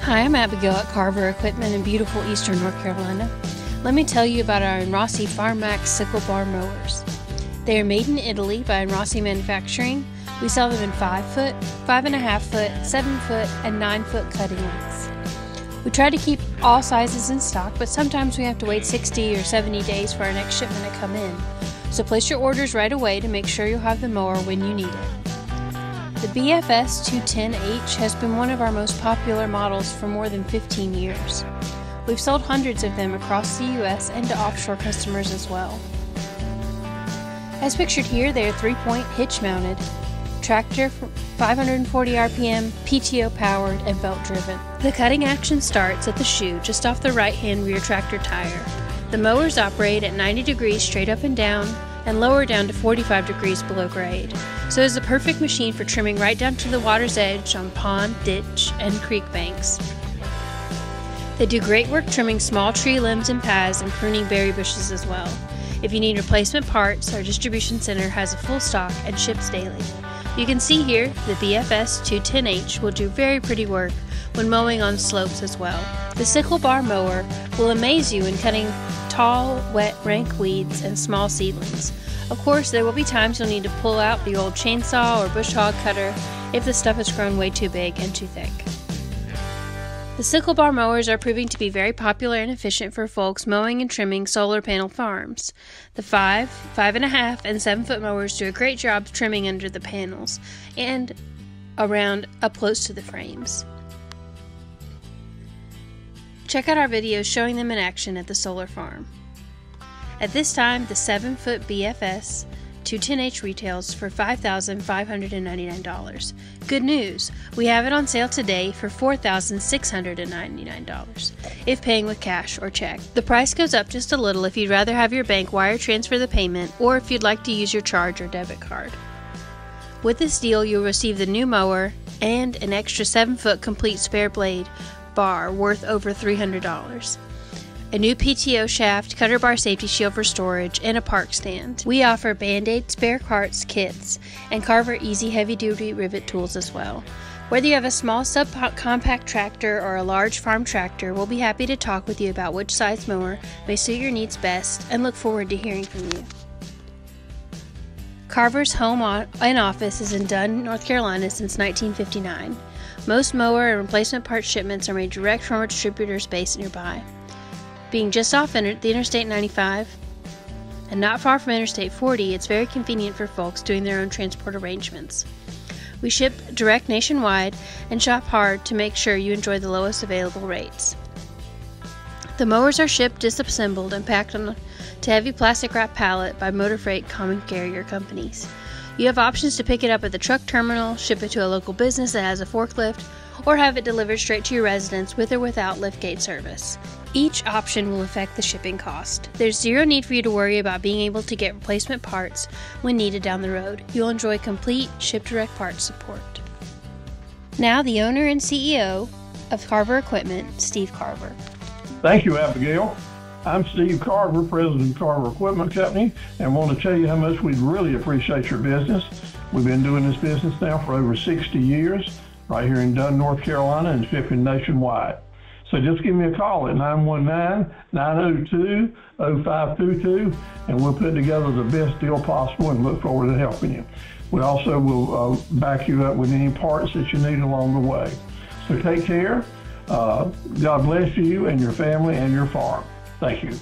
Hi, I'm Abigail at Carver Equipment in beautiful eastern North Carolina. Let me tell you about our Enorossi Farm Maxx sickle bar mowers. They are made in Italy by Enorossi Manufacturing. We sell them in 5 foot, 5.5 foot, 7 foot, and 9 foot cutting lengths. We try to keep all sizes in stock, but sometimes we have to wait 60 or 70 days for our next shipment to come in. So place your orders right away to make sure you'll have the mower when you need it. The BFS-7H has been one of our most popular models for more than 15 years. We've sold hundreds of them across the U.S. and to offshore customers as well. As pictured here, they are 3-point hitch-mounted, tractor 540 RPM, PTO powered, and belt driven. The cutting action starts at the shoe just off the right-hand rear tractor tire. The mowers operate at 90 degrees straight up and down, and lower down to 45 degrees below grade. So it's a perfect machine for trimming right down to the water's edge on pond, ditch, and creek banks. They do great work trimming small tree limbs and paths and pruning berry bushes as well. If you need replacement parts, our distribution center has a full stock and ships daily. You can see here the BFS-7H will do very pretty work when mowing on slopes as well. The sickle bar mower will amaze you in cutting tall, wet, rank weeds and small seedlings. Of course, there will be times you'll need to pull out the old chainsaw or bush hog cutter if the stuff has grown way too big and too thick. The sickle bar mowers are proving to be very popular and efficient for folks mowing and trimming solar panel farms. The 5, 5.5, and 7 foot mowers do a great job trimming under the panels and around up close to the frames. Check out our videos showing them in action at the solar farm. At this time, the 7 foot BFS-7H retails for $5,599. Good news! We have it on sale today for $4,699 if paying with cash or check. The price goes up just a little if you'd rather have your bank wire transfer the payment or if you'd like to use your charge or debit card. With this deal, you'll receive the new mower and an extra 7 foot complete spare blade bar worth over $300. A new PTO shaft, cutter bar safety shield for storage, and a park stand. We offer Band-Aid spare parts kits and Carver Easy heavy duty rivet tools as well. Whether you have a small subcompact tractor or a large farm tractor, we'll be happy to talk with you about which size mower may suit your needs best and look forward to hearing from you. Carver's home and office is in Dunn, North Carolina since 1959. Most mower and replacement parts shipments are made direct from our distributors based nearby. Being just off the Interstate 95 and not far from Interstate 40, it's very convenient for folks doing their own transport arrangements. We ship direct nationwide and shop hard to make sure you enjoy the lowest available rates. The mowers are shipped disassembled and packed on to heavy plastic wrap pallet by motor freight common carrier companies. You have options to pick it up at the truck terminal, ship it to a local business that has a forklift, or have it delivered straight to your residence with or without liftgate service. Each option will affect the shipping cost. There's zero need for you to worry about being able to get replacement parts when needed down the road. You'll enjoy complete ship direct parts support. Now the owner and CEO of Carver Equipment, Steve Carver. Thank you, Abigail. I'm Steve Carver, President of Carver Equipment Company, and want to tell you how much we really appreciate your business. We've been doing this business now for over 60 years, right here in Dunn, North Carolina, and shipping nationwide. So just give me a call at 919-902-0522, and we'll put together the best deal possible and look forward to helping you. We also will back you up with any parts that you need along the way. So take care. God bless you and your family and your farm. Thank you.